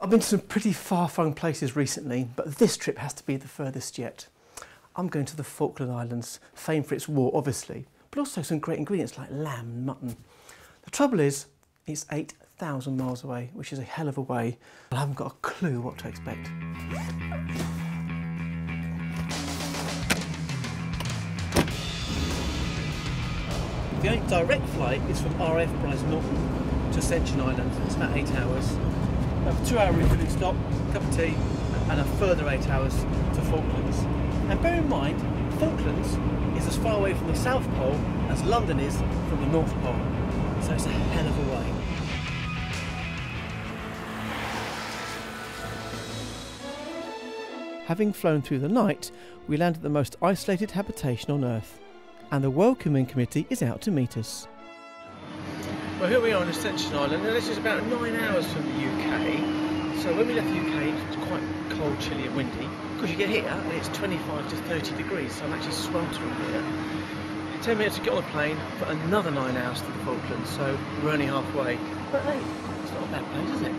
I've been to some pretty far-flung places recently, but this trip has to be the furthest yet. I'm going to the Falkland Islands, famed for its war, obviously, but also some great ingredients like lamb and mutton. The trouble is, it's 8,000 miles away, which is a hell of a way. I haven't got a clue what to expect. The only direct flight is from RAF Bryce Norton to Ascension Island. It's about 8 hours. We have a 2-hour refilling stop, a cup of tea, and a further 8 hours to Falklands. And bear in mind, Falklands is as far away from the South Pole as London is from the North Pole. So it's a hell of a way. Having flown through the night, we land at the most isolated habitation on Earth. And the welcoming committee is out to meet us. Well, here we are on Ascension Island, and this is about 9 hours from the UK. So when we left the UK, it's quite cold, chilly and windy. Because you get here, and it's 25 to 30 degrees, so I'm actually sweltering here. 10 minutes to get on the plane, for another 9 hours to the Falklands, so we're only halfway. But hey, it's not a bad place, is it?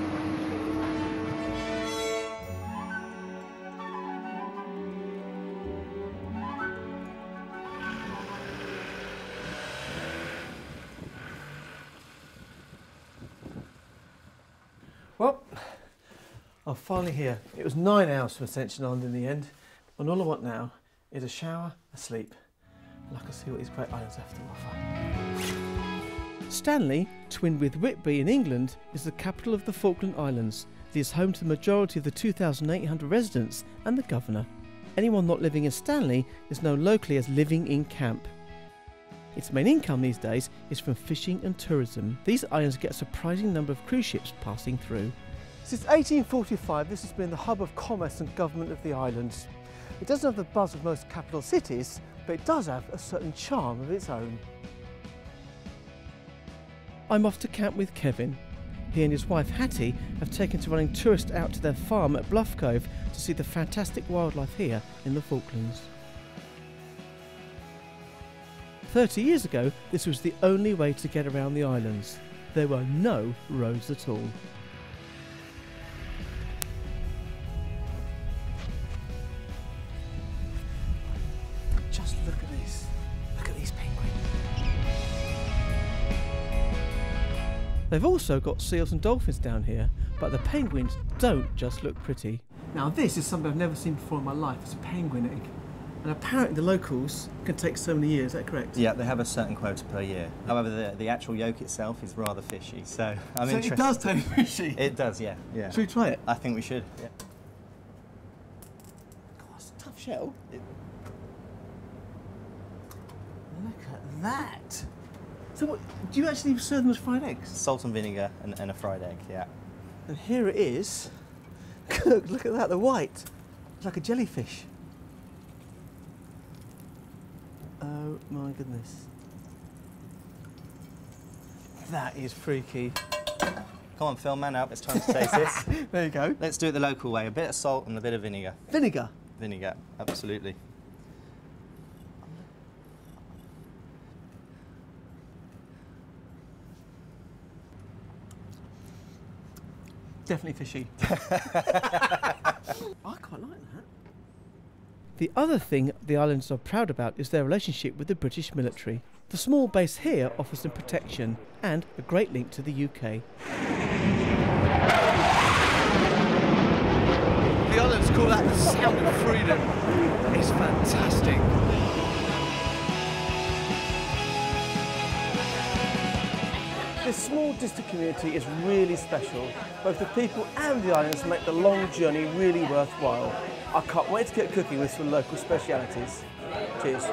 Well, I'm finally here. It was 9 hours from Ascension Island in the end, and all I want now is a shower, a sleep, and I can see what these great islands have to offer. Stanley, twinned with Whitby in England, is the capital of the Falkland Islands. It is home to the majority of the 2,800 residents and the governor. Anyone not living in Stanley is known locally as living in camp. Its main income these days is from fishing and tourism. These islands get a surprising number of cruise ships passing through. Since 1845, this has been the hub of commerce and government of the islands. It doesn't have the buzz of most capital cities, but it does have a certain charm of its own. I'm off to camp with Kevin. He and his wife Hattie have taken to running tourists out to their farm at Bluff Cove to see the fantastic wildlife here in the Falklands. 30 years ago, this was the only way to get around the islands. There were no roads at all. Just look at this. Look at these penguins. They've also got seals and dolphins down here, but the penguins don't just look pretty. Now this is something I've never seen before in my life. It's a penguin egg. And apparently the locals can take so many years, is that correct? Yeah, they have a certain quota per year. However, the actual yolk itself is rather fishy, so I'm interested. It does taste fishy? It does, yeah. Should we try it? I think we should, yeah. God, it's a tough shell. Look at that. So what, do you actually serve them as fried eggs? Salt and vinegar and a fried egg, yeah. And here it is. Look at that, the white. It's like a jellyfish. Oh my goodness. That is freaky. Come on, Phil, man up, it's time to taste this. There you go. Let's do it the local way, a bit of salt and a bit of vinegar. Vinegar? Vinegar, absolutely. Definitely fishy. I quite like that. The other thing the islands are proud about is their relationship with the British military. The small base here offers them protection and a great link to the UK. The islands call that the sound of freedom. It's fantastic. This small distant community is really special. Both the people and the islands make the long journey really worthwhile. I can't wait to get cooking with some local specialities. Cheers.